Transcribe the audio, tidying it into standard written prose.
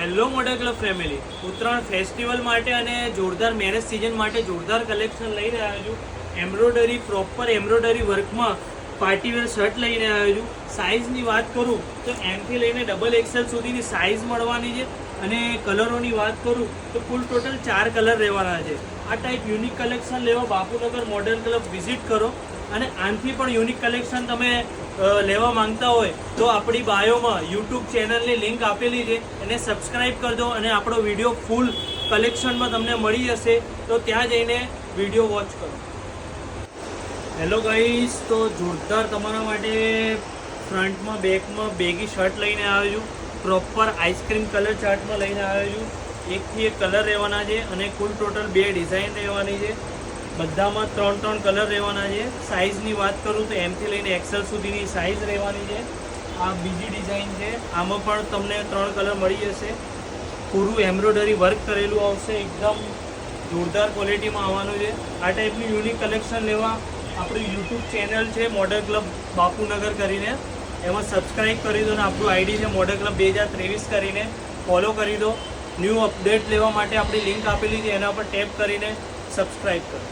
Hello model club family, Uttarayan festival માટે અને જોરદાર મેરેજ સિઝન માટે જોરદાર કલેક્શન લઈને આવ્યો છું। એમ્બ્રોડરી પ્રોપર એમ્બ્રોડરી વર્કમાં પાર્ટીવેર શર્ટ લઈને આવ્યો છું। સાઇઝની વાત કરું તો એમથી લઈને ડબલ એક્સેલ સુધીની સાઇઝ મળવાની છે અને કલરોની વાત કરું તો કુલ ટોટલ 4 કલર રહેવાના છે। આ ટાઈપ યુનિક કલેક્શન લેવા બાપુનગર મોડલ ક્લબ વિઝિટ કરો અને આનાથી પણ યુનિક કલેક્શન તમે લેવા માંગતા હોય તો આપણી બાયોમાં યુટ્યુબ ચેનલની લિંક આપેલી છે, એને સબસ્ક્રાઈબ કરજો અને આપણો વિડીયો ફૂલ કલેક્શનમાં તમને મળી જશે, તો ત્યાં જઈને વિડીયો વોચ કરો। હેલો ગાઈસ, તો જોરદાર તમારા માટે ફ્રન્ટમાં બેકમાં બેગી શર્ટ લઈને આવ્યો છું। પ્રોપર આઈસ્ક્રીમ કલર ચાર્ટમાં લઈને આવ્યો છું। એકથી એક કલર રહેવાના છે અને કુલ ટોટલ 2 ડિઝાઇન રહેવાની છે। બધામાં 3 કલર રહેવાના છે। સાઇઝની વાત કરું તો એમથી લઈને એક્સેલ સુધીની સાઇઝ રહેવાની છે। આ બીજી ડિઝાઇન છે, આમાં પણ તમને 3 કલર મળી જશે। પૂરું એમ્બ્રોડરી વર્ક કરેલું આવશે, એકદમ જોરદાર ક્વોલિટીમાં આવવાનું છે। આ ટાઈપનું યુનિક કલેક્શન લેવા આપણી યુટ્યુબ ચેનલ છે મોડલ ક્લબ બાપુનગર કરીને, એમાં સબસ્ક્રાઈબ કરી દો અને આપણું આઈડી છે મોડલ ક્લબ 2023 કરીને ફોલો કરી દો। ન્યૂ અપડેટ લેવા માટે આપણી લિંક આપેલી છે, એના પર ટેપ કરીને સબસ્ક્રાઈબ કરો।